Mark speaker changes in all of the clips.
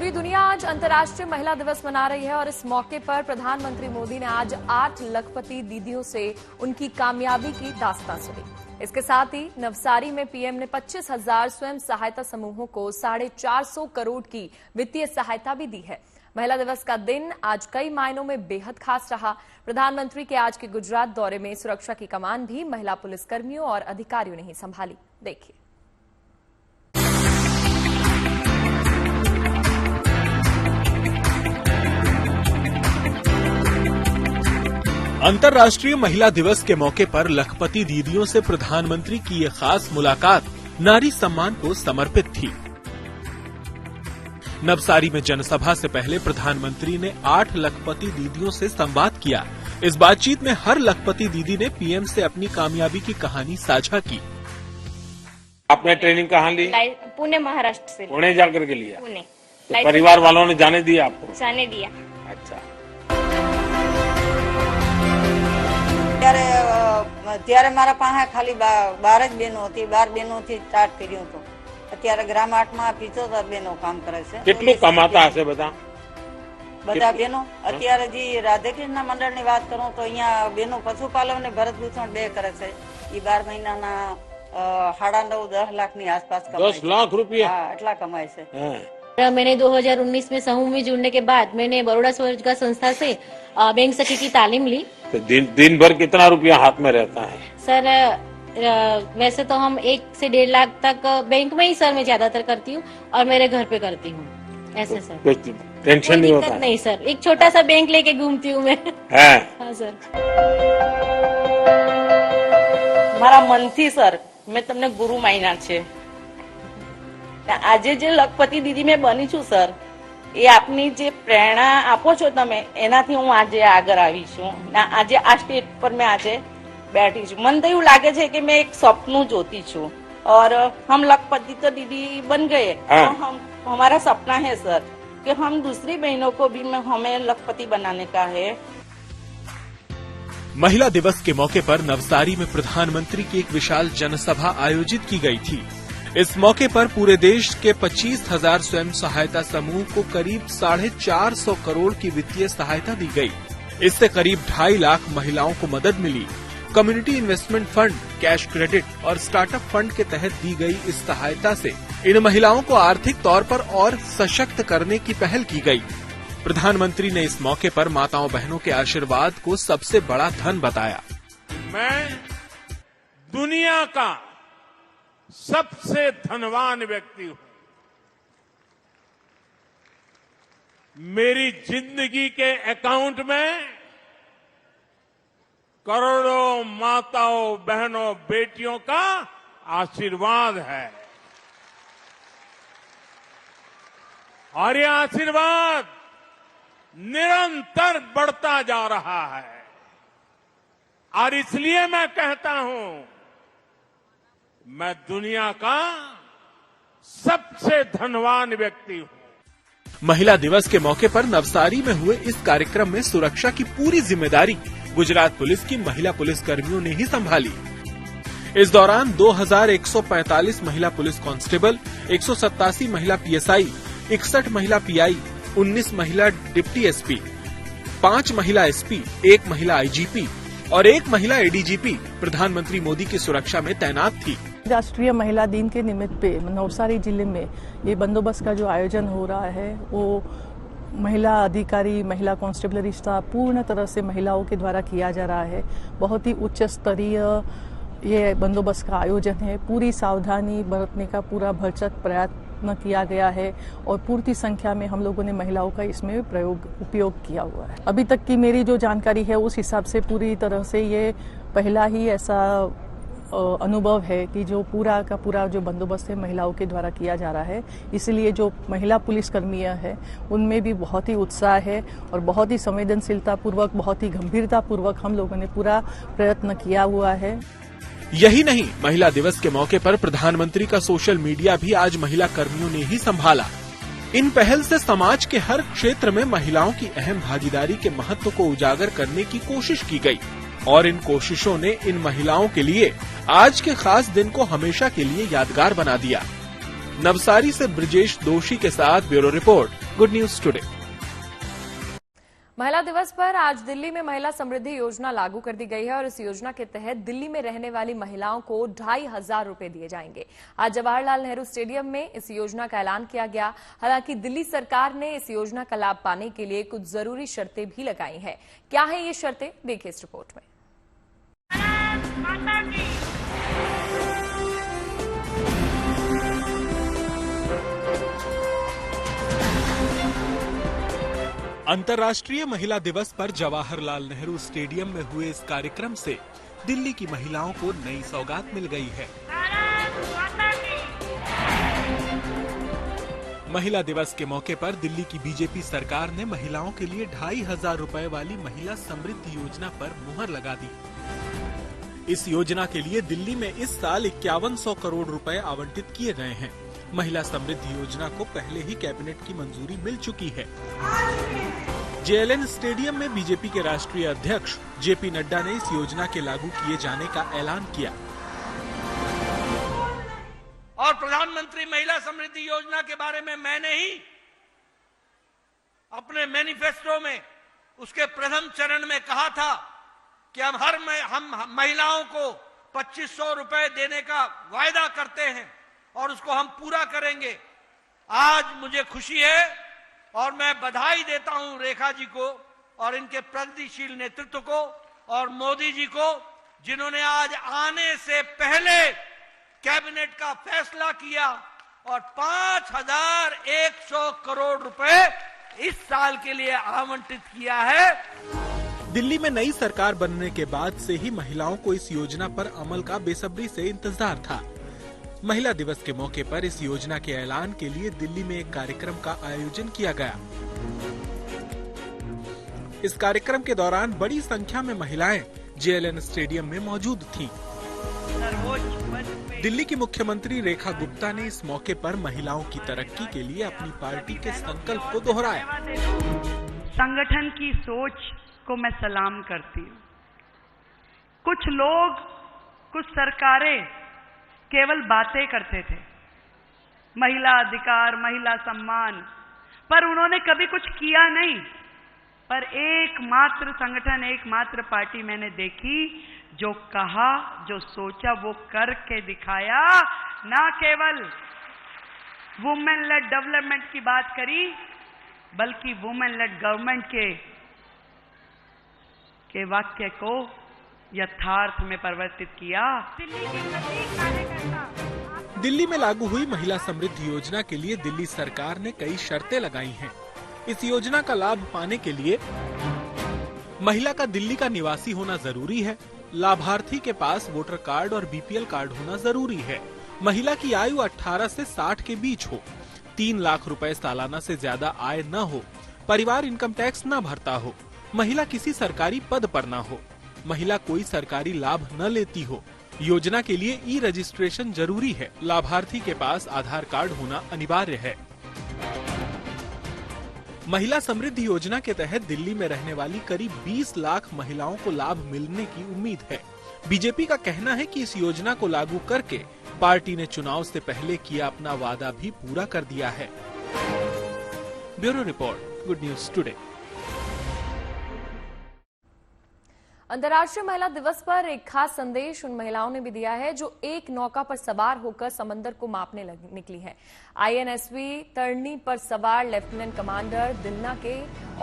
Speaker 1: पूरी दुनिया आज अंतर्राष्ट्रीय महिला दिवस मना रही है और इस मौके पर प्रधानमंत्री मोदी ने आज 8 लखपति दीदियों से उनकी कामयाबी की दास्तां सुनी। इसके साथ ही नवसारी में पीएम ने 25,000 स्वयं सहायता समूहों को 450 करोड़ की वित्तीय सहायता भी दी है। महिला दिवस का दिन आज कई मायनों में बेहद खास रहा। प्रधानमंत्री के आज के गुजरात दौरे में सुरक्षा की कमान भी महिला पुलिसकर्मियों और अधिकारियों ने ही संभाली। देखिए।
Speaker 2: अंतर्राष्ट्रीय महिला दिवस के मौके पर लखपति दीदियों से प्रधानमंत्री की ये खास मुलाकात नारी सम्मान को समर्पित थी। नवसारी में जनसभा से पहले प्रधानमंत्री ने 8 लखपति दीदियों से संवाद किया। इस बातचीत में हर लखपति दीदी ने पीएम से अपनी कामयाबी की कहानी साझा की।
Speaker 3: आपने ट्रेनिंग कहाँ ली?
Speaker 4: पुणे, महाराष्ट्र से।
Speaker 3: पुणे जाकर के लिया?
Speaker 4: पुणे।
Speaker 3: तो परिवार वालों ने जाने दिया आपको?
Speaker 4: जाने दिया।
Speaker 3: अच्छा।
Speaker 5: ત્યારે મારા પાસે ખાલી 12 જ બહેનો હતી, 12 બહેનોથી સ્ટાર્ટ કર્યું હતું। અત્યારે ગ્રામ 8માં 75 બહેનો કામ કરે છે।
Speaker 3: કેટલું કમાતા હશે બધા
Speaker 5: બહેનો? અત્યારે જે રાધાકૃષ્ણ મંડળની વાત કરું તો અહીંયા બહેનો પશુપાલન અને ભરતભૂષણ 2 કરે છે। એ 12 મહિનાના 9.5-10 લાખની આસપાસ કમાય છે।
Speaker 3: 10 लाख रुपया?
Speaker 5: હા, એટલા કમાય છે।
Speaker 4: मैंने 2019 में समूह में जुड़ने के बाद मैंने बड़ौदा स्वरोजगार संस्था से बैंक सखी की तालीम ली।
Speaker 3: तो दिन भर कितना रुपया हाथ में रहता है?
Speaker 4: सर वैसे तो हम 1 से 1.5 लाख तक बैंक में ही सर मैं ज्यादातर करती हूँ और मेरे घर पे करती हूँ। ऐसे सर
Speaker 3: कुछ टेंशन नहीं होता?
Speaker 4: नहीं सर, एक छोटा सा बैंक लेके घूमती हूँ मैं।
Speaker 5: हाँ सर।
Speaker 6: મારા મનથી સર મેં તમને ગુરુ માન્યા છે। આજે જે લખપતિ દીદી મેં બની છું સર, એ આપની જે પ્રેરણા આપો છો તમે, એનાથી હું આજે આગળ આવી છું। આજે આ સ્ટેજ પર મેં આજે બેઠી છું। મને તો એવું લાગે છે કે મેં એક સપનું જોતી છું और हम लखपति तो दीदी बन गए। तो हमारा सपना है सर कि हम दूसरी बहनों को भी हमें लखपति बनाने का है।
Speaker 2: महिला दिवस के मौके पर नवसारी में प्रधानमंत्री की एक विशाल जनसभा आयोजित की गई थी। इस मौके पर पूरे देश के 25,000 स्वयं सहायता समूह को करीब 450 करोड़ की वित्तीय सहायता दी गई। इससे करीब 2.5 लाख महिलाओं को मदद मिली। Community investment fund, cash credit और स्टार्टअप फंड के तहत दी गई इस सहायता से इन महिलाओं को आर्थिक तौर पर और सशक्त करने की पहल की गई। प्रधानमंत्री ने इस मौके पर माताओं बहनों के आशीर्वाद को सबसे बड़ा धन बताया।
Speaker 7: मैं दुनिया का सबसे धनवान व्यक्ति हूं। मेरी जिंदगी के अकाउंट में करोड़ों माताओं बहनों बेटियों का आशीर्वाद है और ये आशीर्वाद निरंतर बढ़ता जा रहा है। और इसलिए मैं कहता हूं, मैं दुनिया का सबसे धनवान व्यक्ति हूं।
Speaker 2: महिला दिवस के मौके पर नवसारी में हुए इस कार्यक्रम में सुरक्षा की पूरी जिम्मेदारी गुजरात पुलिस की महिला पुलिसकर्मियों ने ही संभाली। इस दौरान 2,145 महिला पुलिस कांस्टेबल, 187 महिला पीएसआई, 61 महिला पीआई, 19 महिला डिप्टी एसपी, 5 महिला एसपी, 1 महिला आईजीपी और 1 महिला एडीजीपी प्रधानमंत्री मोदी की सुरक्षा में तैनात थी।
Speaker 8: राष्ट्रीय महिला दिन के निमित्त पे नवसारी जिले में ये बंदोबस्त का जो आयोजन हो रहा है वो महिला अधिकारी, महिला कांस्टेबलरी स्टाफ पूर्ण तरह से महिलाओं के द्वारा किया जा रहा है। बहुत ही उच्च स्तरीय ये बंदोबस्त का आयोजन है। पूरी सावधानी बरतने का पूरा भरसक प्रयत्न किया गया है और पूर्ति संख्या में हम लोगों ने महिलाओं का इसमें उपयोग किया हुआ है। अभी तक की मेरी जो जानकारी है उस हिसाब से पूरी तरह से ये पहला ही ऐसा अनुभव है कि जो पूरा का पूरा जो बंदोबस्त है महिलाओं के द्वारा किया जा रहा है। इसलिए जो महिला पुलिसकर्मियां हैं उनमें भी बहुत ही उत्साह है और बहुत ही संवेदनशीलता पूर्वक, बहुत ही गंभीरता पूर्वक हम लोगों ने पूरा प्रयत्न किया हुआ है।
Speaker 2: यही नहीं, महिला दिवस के मौके पर प्रधानमंत्री का सोशल मीडिया भी आज महिला कर्मियों ने ही संभाला। इन पहल से समाज के हर क्षेत्र में महिलाओं की अहम भागीदारी के महत्व को उजागर करने की कोशिश की गई और इन कोशिशों ने इन महिलाओं के लिए आज के खास दिन को हमेशा के लिए यादगार बना दिया। नवसारी से ब्रजेश दोषी के साथ bureau report, good news today.
Speaker 1: महिला दिवस पर आज दिल्ली में महिला समृद्धि योजना लागू कर दी गई है और इस योजना के तहत दिल्ली में रहने वाली महिलाओं को 2,500 रुपए दिए जाएंगे। आज जवाहरलाल नेहरू स्टेडियम में इस योजना का ऐलान किया गया। हालांकि दिल्ली सरकार ने इस योजना का लाभ पाने के लिए कुछ जरूरी शर्तें भी लगाई हैं। क्या है ये शर्तें, देखिए इस रिपोर्ट में।
Speaker 2: अंतर्राष्ट्रीय महिला दिवस पर जवाहरलाल नेहरू स्टेडियम में हुए इस कार्यक्रम से दिल्ली की महिलाओं को नई सौगात मिल गई है। महिला दिवस के मौके पर दिल्ली की बीजेपी सरकार ने महिलाओं के लिए 2,500 रुपए वाली महिला समृद्धि योजना पर मुहर लगा दी। इस योजना के लिए दिल्ली में इस साल 5100 करोड़ रुपए आवंटित किए गए हैं। महिला समृद्धि योजना को पहले ही कैबिनेट की मंजूरी मिल चुकी है। जेएलएन स्टेडियम में बीजेपी के राष्ट्रीय अध्यक्ष जेपी नड्डा ने इस योजना के लागू किए जाने का ऐलान किया
Speaker 9: और प्रधानमंत्री महिला समृद्धि योजना के बारे में मैंने ही अपने मैनिफेस्टो में उसके प्रथम चरण में कहा था कि हम महिलाओं को 2500 रुपए देने का वायदा करते हैं और उसको हम पूरा करेंगे। आज मुझे खुशी है और मैं बधाई देता हूं रेखा जी को और इनके प्रगतिशील नेतृत्व को और मोदी जी को, जिन्होंने आज आने से पहले कैबिनेट का फैसला किया और 5,100 करोड़ रुपए इस साल के लिए आवंटित किया है।
Speaker 2: दिल्ली में नई सरकार बनने के बाद से ही महिलाओं को इस योजना पर अमल का बेसब्री से इंतजार था। महिला दिवस के मौके पर इस योजना के ऐलान के लिए दिल्ली में एक कार्यक्रम का आयोजन किया गया। इस कार्यक्रम के दौरान बड़ी संख्या में महिलाएं जेएलएन स्टेडियम में मौजूद थीं। दिल्ली की मुख्यमंत्री रेखा गुप्ता ने इस मौके पर महिलाओं की तरक्की के लिए अपनी पार्टी के संकल्प को दोहराया।
Speaker 10: संगठन की सोच को मैं सलाम करती हूँ। कुछ लोग, कुछ सरकारें केवल बातें करते थे, महिला अधिकार, महिला सम्मान, पर उन्होंने कभी कुछ किया नहीं। पर एकमात्र संगठन, एकमात्र पार्टी मैंने देखी जो कहा, जो सोचा वो करके दिखाया। ना केवल वुमेन लेड डेवलपमेंट की बात करी, बल्कि वुमेन लेड गवर्नमेंट के वाक्य को यथार्थ में परिवर्तित किया।
Speaker 2: दिल्ली में लागू हुई महिला समृद्धि योजना के लिए दिल्ली सरकार ने कई शर्तें लगाई हैं। इस योजना का लाभ पाने के लिए महिला का दिल्ली का निवासी होना जरूरी है। लाभार्थी के पास वोटर कार्ड और बीपीएल कार्ड होना जरूरी है। महिला की आयु 18 से 60 के बीच हो। 3 लाख रुपए सालाना से ज्यादा आय न हो। परिवार इनकम टैक्स न भरता हो। महिला किसी सरकारी पद पर न हो। महिला कोई सरकारी लाभ न लेती हो। योजना के लिए ई रजिस्ट्रेशन जरूरी है। लाभार्थी के पास आधार कार्ड होना अनिवार्य है। महिला समृद्धि योजना के तहत दिल्ली में रहने वाली करीब 20 लाख महिलाओं को लाभ मिलने की उम्मीद है। बीजेपी का कहना है कि इस योजना को लागू करके पार्टी ने चुनाव से पहले किया अपना वादा भी पूरा कर दिया है। Bureau report, good news today.
Speaker 1: अंतर्राष्ट्रीय महिला दिवस पर एक खास संदेश उन महिलाओं ने भी दिया है जो एक नौका पर सवार होकर समंदर को मापने निकली हैं। आईएनएसवी तरनी पर सवार लेफ्टिनेंट कमांडर दिलना के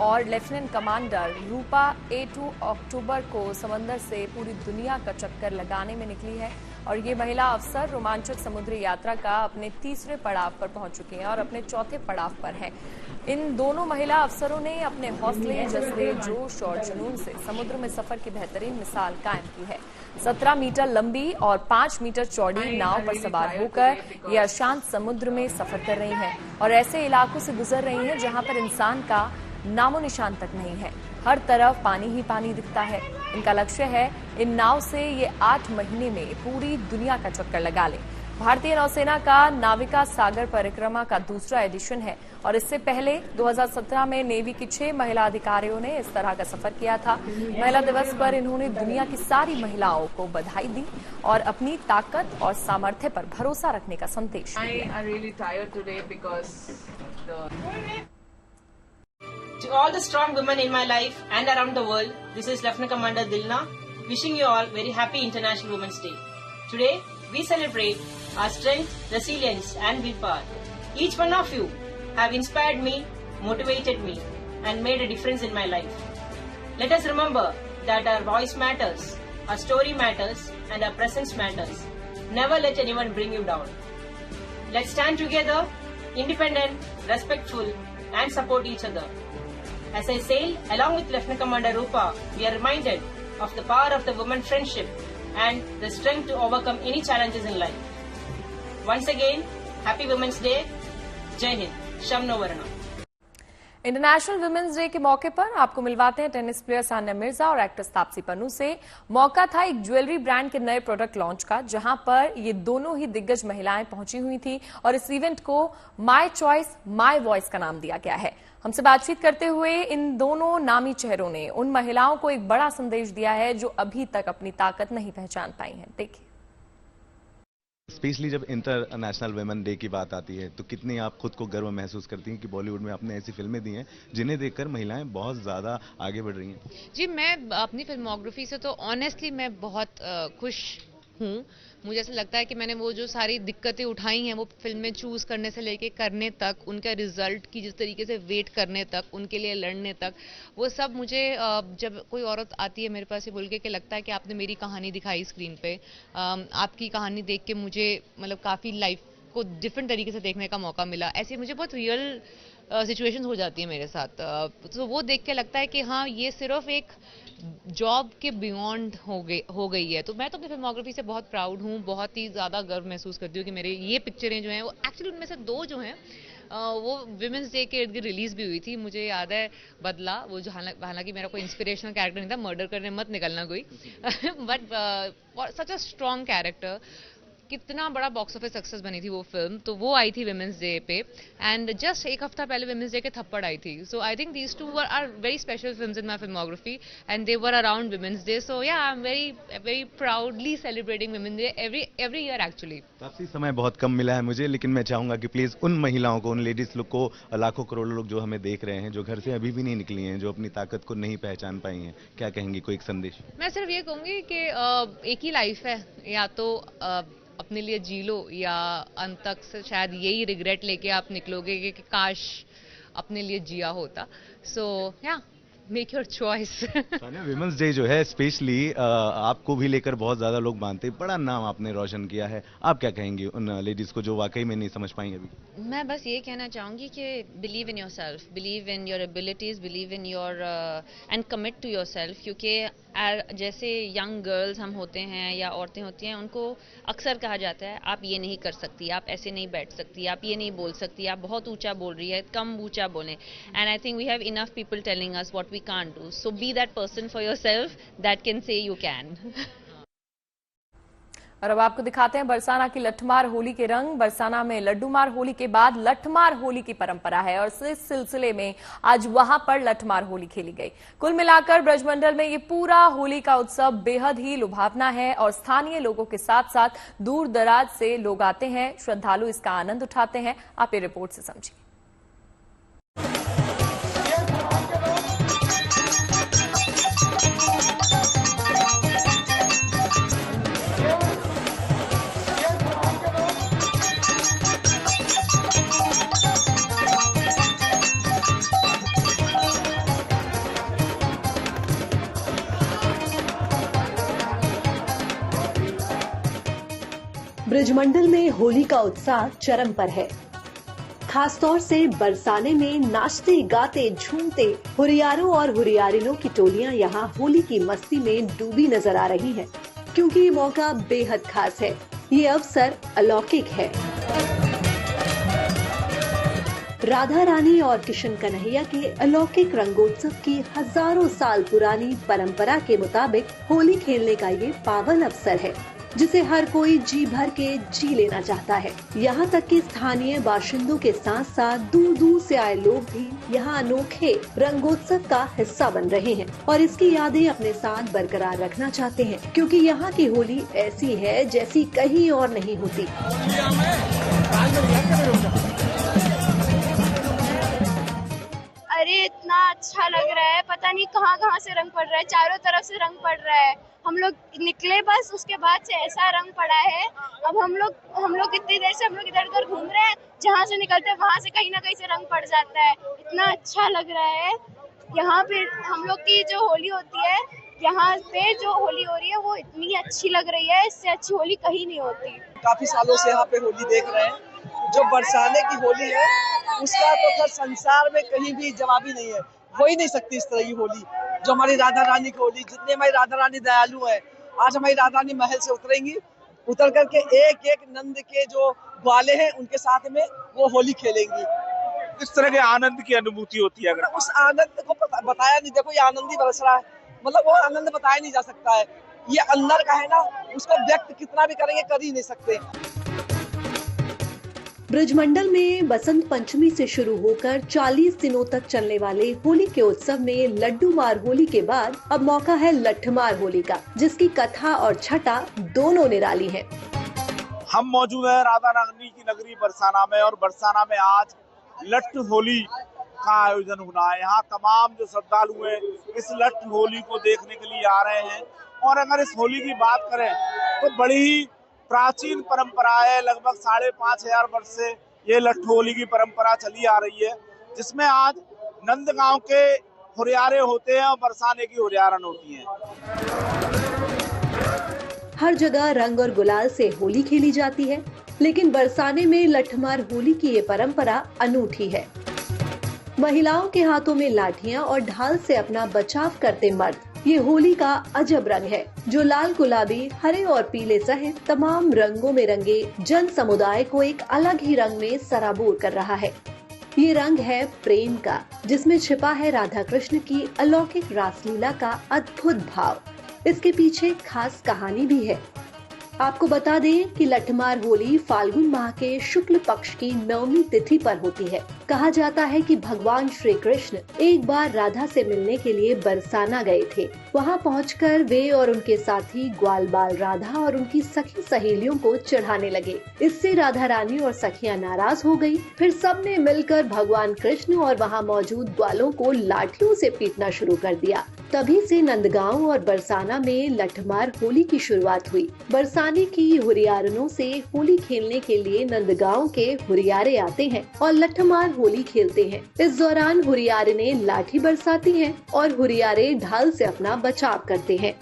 Speaker 1: और लेफ्टिनेंट कमांडर रूपा A2 अक्टूबर को समंदर से पूरी दुनिया का चक्कर लगाने में निकली है और ये महिला अफसर रोमांचक समुद्री यात्रा का अपने तीसरे पड़ाव पर पहुंच चुकी हैं और अपने चौथे पड़ाव पर हैं। इन दोनों महिला अफसरों ने अपने हौसले, जज्बे, जोश और जुनून से समुद्र में सफर की बेहतरीन मिसाल कायम की है। 17 मीटर लंबी और 5 मीटर चौड़ी नाव पर सवार होकर ये अशांत समुद्र में सफर कर रही हैं और ऐसे इलाकों से गुजर रही हैं जहां पर इंसान का नामो निशान तक नहीं है। हर तरफ पानी ही पानी दिखता है। इनका लक्ष्य है इन नाव से ये 8 महीने में पूरी दुनिया का चक्कर लगा लें। भारतीय नौसेना का नाविका सागर परिक्रमा का दूसरा एडिशन है और इससे पहले 2017 में नेवी की 6 महिला अधिकारियों ने इस तरह का सफर किया था। महिला दिवस पर इन्होंने दुनिया की सारी महिलाओं को बधाई दी और अपनी ताकत और सामर्थ्य पर भरोसा रखने का संदेश दिया।
Speaker 11: To all the strong women in my life and around the world, this is Lieutenant Commander Dilna, wishing you all very happy International Women's Day. Today, we celebrate our strength, resilience and willpower. Each one of you have inspired me, motivated me and made a difference in my life. Let us remember that our voice matters, our story matters and our presence matters. Never let anyone bring you down. Let's stand together, independent, respectful and support each other. As I sail along with Lieutenant Commander Rupa, we are reminded of the power of the woman friendship and the strength to overcome any challenges in life. Once again, Happy Women's Day. Jai Hind. Shamno Varna.
Speaker 1: International women's day के मौके पर आपको मिलवाते हैं tennis player Sania Mirza और actress Taapsee Pannu से। मौका था एक ज्वेलरी ब्रांड के नए प्रोडक्ट लॉन्च का, जहां पर ये दोनों ही दिग्गज महिलाएं पहुंची हुई थी और इस इवेंट को माय चॉइस माय वॉइस का नाम दिया गया है। हमसे बातचीत करते हुए इन दोनों नामी चेहरों ने उन महिलाओं को एक बड़ा संदेश दिया है जो अभी तक अपनी ताकत नहीं पहचान पाई हैं। देखिए।
Speaker 12: स्पेशली जब इंटरनेशनल वुमेन डे की बात आती है तो कितनी आप खुद को गर्व महसूस करती हैं कि बॉलीवुड में आपने ऐसी फिल्में दी हैं जिन्हें देखकर महिलाएं बहुत ज़्यादा आगे बढ़ रही हैं।
Speaker 13: जी, मैं अपनी फिल्मोग्राफी से तो ऑनेस्टली मैं बहुत खुश हूँ। मुझे ऐसा लगता है कि मैंने वो जो सारी दिक्कतें उठाई हैं, वो फिल्में चूज करने से लेके करने तक, उनका रिजल्ट की जिस तरीके से वेट करने तक, उनके लिए लड़ने तक, वो सब मुझे जब कोई औरत आती है मेरे पास ये बोल के लगता है कि आपने मेरी कहानी दिखाई स्क्रीन पे, आपकी कहानी देख के मुझे मतलब काफ़ी लाइफ को डिफरेंट तरीके से देखने का मौका मिला। ऐसे मुझे बहुत रियल सिचुएशन हो जाती है मेरे साथ। तो वो देख के लगता है कि हाँ, ये सिर्फ एक जॉब के बियॉन्ड हो गई है। तो मैं तो अपनी फिल्मोग्राफी से बहुत प्राउड हूँ, बहुत ही ज़्यादा गर्व महसूस करती हूँ कि मेरे ये पिक्चरें जो हैं वो एक्चुअली उनमें से दो जो हैं वो विमेंस डे के इर्द गिर्द रिलीज भी हुई थी। मुझे याद है बदला, वो जो हालांकि मेरा कोई इंस्पिरेशनल कैरेक्टर नहीं था, मर्डर करने मत निकलना कोई but such a strong character. कितना बड़ा बॉक्स ऑफिस सक्सेस बनी थी वो फिल्म, तो वो आई थी विमेंस डे पे एंड जस्ट एक हफ्ता पहले विमेंस डे के थप्पड़ आई थी। So I think these two are very special films in my filmography and they were around women's day. So yeah I am very proudly celebrating women's day every year actually.
Speaker 12: काफी समय बहुत कम मिला है मुझे, लेकिन मैं चाहूंगा कि प्लीज उन महिलाओं को, उन लेडीज लोग को, लाखों करोड़ों लोग जो हमें देख रहे हैं, जो घर से अभी भी नहीं निकली हैं, जो अपनी ताकत को नहीं पहचान पाई हैं, क्या कहेंगी? कोई एक संदेश?
Speaker 13: मैं सिर्फ ये कहूंगी कि एक ही लाइफ है, या तो अपने लिए जी लो या अंत तक से शायद यही रिग्रेट लेके आप निकलोगे कि काश अपने लिए जिया होता। सो या make your choice.
Speaker 12: Women's day जो है स्पेशली आपको भी लेकर बहुत ज्यादा लोग मानते हैं, बड़ा नाम आपने रोशन किया है। आप क्या कहेंगे उन लेडीज को जो वाकई में नहीं समझ पाई अभी?
Speaker 13: मैं बस ये कहना चाहूंगी कि believe in yourself, believe in your abilities, believe in your and commit to yourself. क्योंकि जैसे यंग गर्ल्स हम होते हैं या औरतें होती हैं, उनको अक्सर कहा जाता है आप ये नहीं कर सकती, आप ऐसे नहीं बैठ सकती, आप ये नहीं बोल सकती, आप बहुत ऊंचा बोल रही है, कम ऊंचा बोलें। And I think we have enough people telling us what we can't do. So be that person for yourself that can say you can.
Speaker 1: और अब आपको दिखाते हैं बरसाना की लठमार होली के रंग। बरसाना में लड्डूमार होली के बाद लठमार होली की परंपरा है और इस सिलसिले में आज वहां पर लठमार होली खेली गई। कुल मिलाकर ब्रजमंडल में ये पूरा होली का उत्सव बेहद ही लुभावना है और स्थानीय लोगों के साथ साथ दूर दराज से लोग आते हैं, श्रद्धालु इसका आनंद उठाते हैं। आप ये रिपोर्ट से समझिए।
Speaker 14: ब्रजमंडल में होली का उत्साह चरम पर है। खासतौर से बरसाने में नाचते गाते झूमते हुरियारों और हुरियारिनों की टोलियां यहां होली की मस्ती में डूबी नजर आ रही हैं, क्योंकि ये मौका बेहद खास है, ये अवसर अलौकिक है। राधा रानी और किशन कन्हैया के अलौकिक रंगोत्सव की हजारों साल पुरानी परंपरा के मुताबिक होली खेलने का ये पावन अवसर है, जिसे हर कोई जी भर के जी लेना चाहता है। यहाँ तक कि स्थानीय बाशिंदों के साथ साथ दूर दूर से आए लोग भी यहाँ अनोखे रंगोत्सव का हिस्सा बन रहे हैं और इसकी यादें अपने साथ बरकरार रखना चाहते हैं, क्योंकि यहाँ की होली ऐसी है जैसी कहीं और नहीं होती।
Speaker 15: अरे इतना अच्छा लग रहा है, पता नहीं कहाँ कहाँ से रंग पड़ रहा है, चारों तरफ से रंग पड़ रहा है। हम लोग निकले बस, उसके बाद से ऐसा रंग पड़ा है। अब हम लोग इतनी देर से हम लोग इधर उधर घूम रहे हैं, जहाँ से निकलते हैं वहाँ से कहीं ना कहीं से रंग पड़ जाता है। इतना अच्छा लग रहा है। यहाँ पे हम लोग की जो होली होती है, यहाँ पे जो होली हो रही है वो इतनी अच्छी लग रही है, इससे अच्छी होली कहीं नहीं होती।
Speaker 16: काफी सालों से यहाँ पे होली देख रहे हैं। जो बरसाने की होली है उसका तो खैर संसार में कहीं भी जवाब ही नहीं है, हो ही नहीं सकती इस तरह की होली। जो हमारी राधा रानी की होली, जितने हमारी राधा रानी दयालु है, आज हमारी राधा रानी महल से उतरेंगी, उतर करके एक एक नंद के जो ग्वाले हैं उनके साथ में वो होली खेलेंगी।
Speaker 17: इस तरह के आनंद की अनुभूति होती है। अगर
Speaker 16: उस आनंद को बताया नहीं, देखो ये आनंद ही बरस रहा है, मतलब वो आनंद बताया नहीं जा सकता है। ये अंदर का है ना, उसको व्यक्त कितना भी करेंगे कर ही नहीं सकते।
Speaker 14: ब्रजमंडल में बसंत पंचमी से शुरू होकर 40 दिनों तक चलने वाले होली के उत्सव में लड्डू मार होली के बाद अब मौका है लठमार होली का, जिसकी कथा और छटा दोनों निराली है।
Speaker 17: हम मौजूद है राधा रानी की नगरी बरसाना में, और बरसाना में आज लट्ठ होली का आयोजन होना है। यहाँ तमाम जो श्रद्धालु हैं इस लट्ठ होली को देखने के लिए आ रहे हैं। और अगर इस होली की बात करें तो बड़ी ही प्राचीन परंपरा है, लगभग 5,500 वर्ष से ये लट्ठ होली की परंपरा चली आ रही है, जिसमें आज नंदगांव के हुरियारे होते हैं और बरसाने की हुरियारन होती हैं।
Speaker 14: हर जगह रंग और गुलाल से होली खेली जाती है, लेकिन बरसाने में लठमार होली की ये परंपरा अनूठी है। महिलाओं के हाथों में लाठियां और ढाल से अपना बचाव करते मर्द। ये होली का अजब रंग है, जो लाल, गुलाबी, हरे और पीले सहित तमाम रंगों में रंगे जन समुदाय को एक अलग ही रंग में सराबोर कर रहा है। ये रंग है प्रेम का, जिसमें छिपा है राधा कृष्ण की अलौकिक रासलीला का अद्भुत भाव। इसके पीछे खास कहानी भी है। आपको बता दें कि लठमार होली फाल्गुन माह के शुक्ल पक्ष की 9वीं तिथि पर होती है। कहा जाता है कि भगवान श्री कृष्ण एक बार राधा से मिलने के लिए बरसाना गए थे। वहां पहुंचकर वे और उनके साथी ग्वाल बाल राधा और उनकी सखी सहेलियों को चढ़ाने लगे। इससे राधा रानी और सखियां नाराज हो गयी। फिर सबने मिलकर भगवान कृष्ण और वहाँ मौजूद ग्वालों को लाठियों से पीटना शुरू कर दिया। तभी से नंदगांव और बरसाना में लठमार होली की शुरुआत हुई। बरसाने की हुरियारनों से होली खेलने के लिए नंदगांव के हुरियारे आते हैं और लठमार होली खेलते हैं। इस दौरान हुरियारने लाठी बरसाती हैं और हुरियारे ढाल से अपना बचाव करते हैं।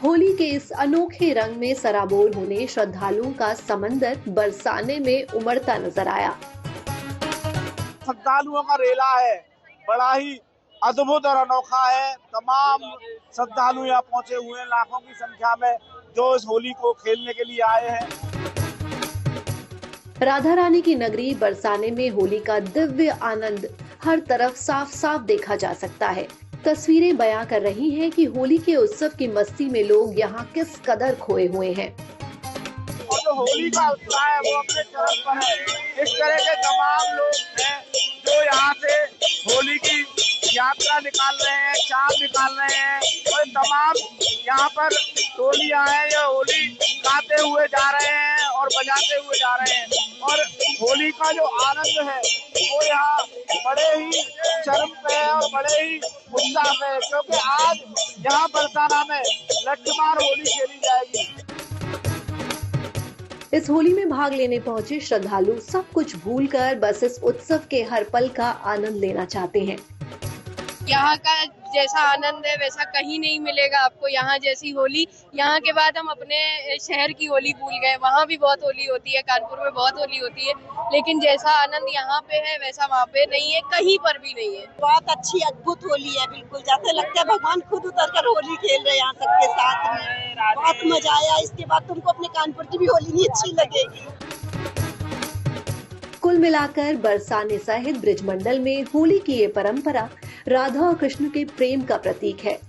Speaker 14: होली के इस अनोखे रंग में सराबोर होने श्रद्धालुओं का समंदर बरसाने में उमड़ता नजर आया।
Speaker 17: श्रद्धालुओं का रेला है, बड़ा ही अद्भुत और अनोखा है। तमाम श्रद्धालु यहाँ पहुँचे हुए हैं, लाखों की संख्या में, जो इस होली को खेलने के लिए आए हैं।
Speaker 14: राधा रानी की नगरी बरसाने में होली का दिव्य आनंद हर तरफ साफ साफ देखा जा सकता है। तस्वीरें बयां कर रही हैं कि होली के उत्सव की मस्ती में लोग यहाँ किस कदर खोए हुए हैं।
Speaker 17: और जो होली का उत्साह है वो अपने चरम पर है। इस तरह के तमाम लोग हैं जो यहाँ से होली की यात्रा निकाल रहे हैं, चाँद निकाल रहे हैं, और तमाम यहाँ पर टोलियां हैं, ये होली गाते हुए जा रहे हैं और बजाते हुए जा रहे हैं। और होली का जो आनंद है वो यहाँ बड़े ही चरम पे है और बड़े ही उत्साह पे है, क्योंकि आज यहाँ बरसाना में लठमार होली खेली जाएगी।
Speaker 14: इस होली में भाग लेने पहुंचे श्रद्धालु सब कुछ भूलकर बस इस उत्सव के हर पल का आनंद लेना चाहते हैं।
Speaker 15: यहाँ का जैसा आनंद है वैसा कहीं नहीं मिलेगा आपको। यहाँ जैसी होली, यहाँ के बाद हम अपने शहर की होली भूल गए। वहाँ भी बहुत होली होती है, कानपुर में बहुत होली होती है, लेकिन जैसा आनंद यहाँ पे है वैसा वहाँ पे नहीं है, कहीं पर भी नहीं है।
Speaker 18: बहुत अच्छी अद्भुत होली है, बिल्कुल जैसे लगता है भगवान खुद उतर कर होली खेल रहे हैं यहाँ सबके साथ में। बहुत मजा आया। इसके बाद तुमको अपने कानपुर की भी होली नहीं अच्छी लगेगी।
Speaker 14: कुल मिलाकर बरसाने सहित ब्रजमंडल में होली की ये परंपरा राधा और कृष्ण के प्रेम का प्रतीक है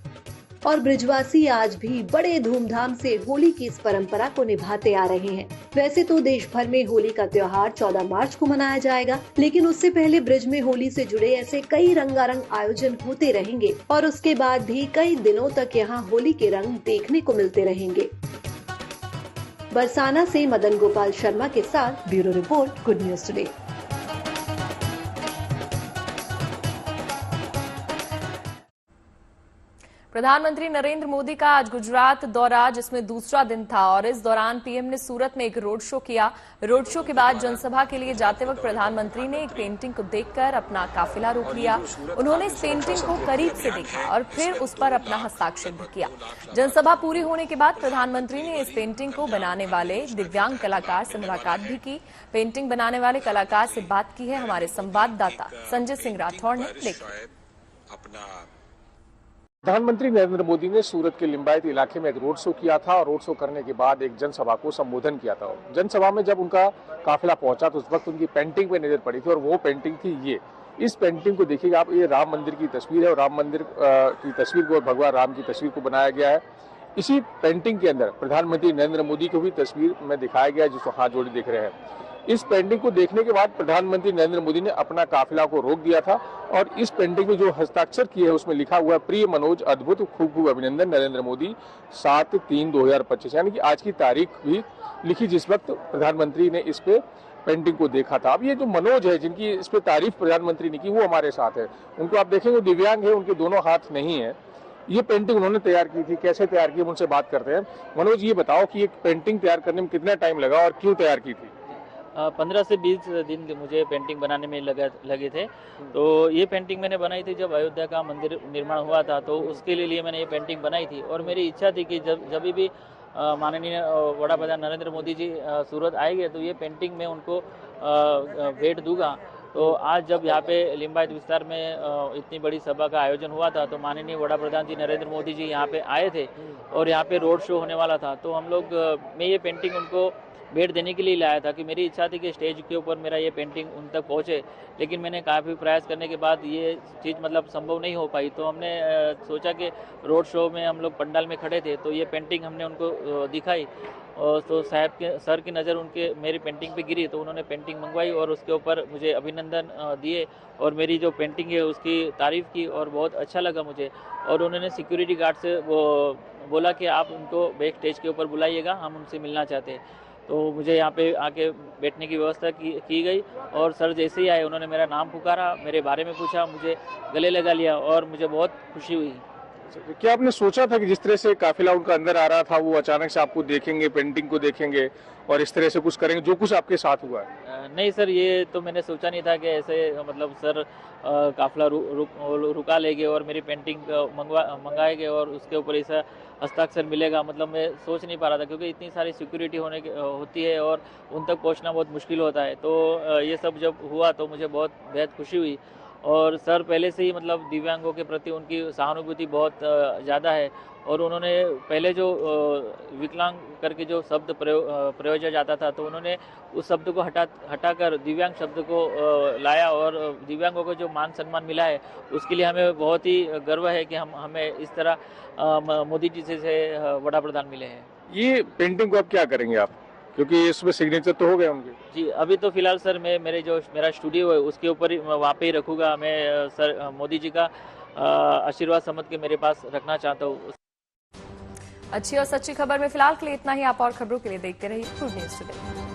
Speaker 14: और ब्रजवासी आज भी बड़े धूमधाम से होली की इस परंपरा को निभाते आ रहे हैं। वैसे तो देश भर में होली का त्योहार 14 मार्च को मनाया जाएगा, लेकिन उससे पहले ब्रज में होली से जुड़े ऐसे कई रंगारंग आयोजन होते रहेंगे और उसके बाद भी कई दिनों तक यहाँ होली के रंग देखने को मिलते रहेंगे। बरसाना से मदन गोपाल शर्मा के साथ bureau report, good news today.
Speaker 1: प्रधानमंत्री नरेंद्र मोदी का आज गुजरात दौरा, जिसमें दूसरा दिन था, और इस दौरान पीएम ने सूरत में एक रोड शो किया। रोड शो के बाद जनसभा के लिए जाते वक्त प्रधानमंत्री ने एक पेंटिंग को देखकर अपना काफिला रोक लिया। उन्होंने इस पेंटिंग को करीब से देखा और फिर उस पर अपना हस्ताक्षर भी किया। जनसभा पूरी होने के बाद प्रधानमंत्री ने इस पेंटिंग को बनाने वाले दिव्यांग कलाकार से मुलाकात भी की। पेंटिंग बनाने वाले कलाकार से बात की है हमारे संवाददाता संजय सिंह राठौड़ ने। देखिए,
Speaker 19: प्रधानमंत्री नरेंद्र मोदी ने सूरत के लिंबायत इलाके में एक रोड शो किया था और रोड शो करने के बाद एक जनसभा को संबोधन किया था। जनसभा में जब उनका काफिला पहुंचा तो उस वक्त उनकी पेंटिंग पे नजर पड़ी थी और वो पेंटिंग थी ये। इस पेंटिंग को देखिएगा आप, ये राम मंदिर की तस्वीर है और राम मंदिर की तस्वीर को और भगवान राम की तस्वीर को बनाया गया है। इसी पेंटिंग के अंदर प्रधानमंत्री नरेंद्र मोदी को भी तस्वीर में दिखाया गया है, जिसको हाथ जोड़े देख रहे हैं। इस पेंटिंग को देखने के बाद प्रधानमंत्री नरेंद्र मोदी ने अपना काफिला को रोक दिया था और इस पेंटिंग में जो हस्ताक्षर किए हैं उसमें लिखा हुआ है, प्रिय मनोज, अद्भुत, खूब खूब अभिनंदन नरेंद्र मोदी, 7/3/2025, यानी कि आज की तारीख भी लिखी जिस वक्त प्रधानमंत्री ने इस पे पेंटिंग को देखा था। अब ये जो मनोज है, जिनकी इस पे तारीफ प्रधानमंत्री ने की, वो हमारे साथ है। उनको आप देखेंगे दिव्यांग है, उनके दोनों हाथ नहीं है। ये पेंटिंग उन्होंने तैयार की थी, कैसे तैयार की उनसे बात करते हैं। मनोज, ये बताओ कि एक पेंटिंग तैयार करने में कितना टाइम लगा और क्यों तैयार की थी?
Speaker 20: 15 से 20 दिन मुझे पेंटिंग बनाने में लगे थे। तो ये पेंटिंग मैंने बनाई थी जब अयोध्या का मंदिर निर्माण हुआ था, तो उसके लिए मैंने ये पेंटिंग बनाई थी। और मेरी इच्छा थी कि जब भी माननीय वड़ा प्रधान नरेंद्र मोदी जी सूरत आएंगे तो ये पेंटिंग मैं उनको भेंट दूंगा। तो आज जब यहाँ पे लिंबायत विस्तार में इतनी बड़ी सभा का आयोजन हुआ था, तो माननीय वड़ा प्रधान जी नरेंद्र मोदी जी यहाँ पे आए थे और यहाँ पे रोड शो होने वाला था। तो हम लोग मैं ये पेंटिंग उनको भेंट देने के लिए लाया था कि मेरी इच्छा थी कि स्टेज के ऊपर मेरा ये पेंटिंग उन तक पहुंचे, लेकिन मैंने काफ़ी प्रयास करने के बाद ये चीज़ मतलब संभव नहीं हो पाई। तो हमने सोचा कि रोड शो में हम लोग पंडाल में खड़े थे, तो ये पेंटिंग हमने उनको दिखाई और तो साहब के सर की नज़र उनके मेरी पेंटिंग पे गिरी, तो उन्होंने पेंटिंग मंगवाई और उसके ऊपर मुझे अभिनंदन दिए और मेरी जो पेंटिंग है उसकी तारीफ़ की और बहुत अच्छा लगा मुझे। और उन्होंने सिक्योरिटी गार्ड से वो बोला कि आप उनको बैक स्टेज के ऊपर बुलाइएगा, हम उनसे मिलना चाहते हैं। तो मुझे यहाँ पे आके बैठने की व्यवस्था की गई और सर जैसे ही आए उन्होंने मेरा नाम पुकारा, मेरे बारे में पूछा, मुझे गले लगा लिया और मुझे बहुत खुशी हुई।
Speaker 19: क्या आपने सोचा था कि जिस तरह से काफिला उनका अंदर आ रहा था वो अचानक से आपको देखेंगे, पेंटिंग को देखेंगे और इस तरह से कुछ करेंगे, जो कुछ आपके साथ हुआ है?
Speaker 20: नहीं सर, ये तो मैंने सोचा नहीं था कि ऐसे मतलब सर काफिला रुका लेंगे और मेरी पेंटिंग मंगाएंगे और उसके ऊपर ऐसा हस्ताक्षर मिलेगा। मतलब मैं सोच नहीं पा रहा था, क्योंकि इतनी सारी सिक्योरिटी होती है और उन तक पहुंचना बहुत मुश्किल होता है। तो ये सब जब हुआ तो मुझे बहुत बेहद खुशी हुई। और सर पहले से ही मतलब दिव्यांगों के प्रति उनकी सहानुभूति बहुत ज़्यादा है और उन्होंने पहले जो विकलांग करके जो शब्द प्रयोजा जाता था, तो उन्होंने उस शब्द को हटाकर दिव्यांग शब्द को लाया और दिव्यांगों को जो मान सम्मान मिला है उसके लिए हमें बहुत ही गर्व है कि हमें इस तरह मोदी जी से वड़ा प्रधान मिले हैं।
Speaker 19: ये पेंटिंग को अब क्या करेंगे आप, क्योंकि इसमें सिग्नेचर तो हो गए होंगे?
Speaker 20: जी, अभी तो फिलहाल सर मैं मेरा स्टूडियो है उसके ऊपर वहाँ पे ही रखूँगा। मैं सर मोदी जी का आशीर्वाद समझ के मेरे पास रखना चाहता हूँ।
Speaker 1: अच्छी और सच्ची खबर में फिलहाल के लिए इतना ही। आप और खबरों के लिए देखते रहिए गुड न्यूज टुडे।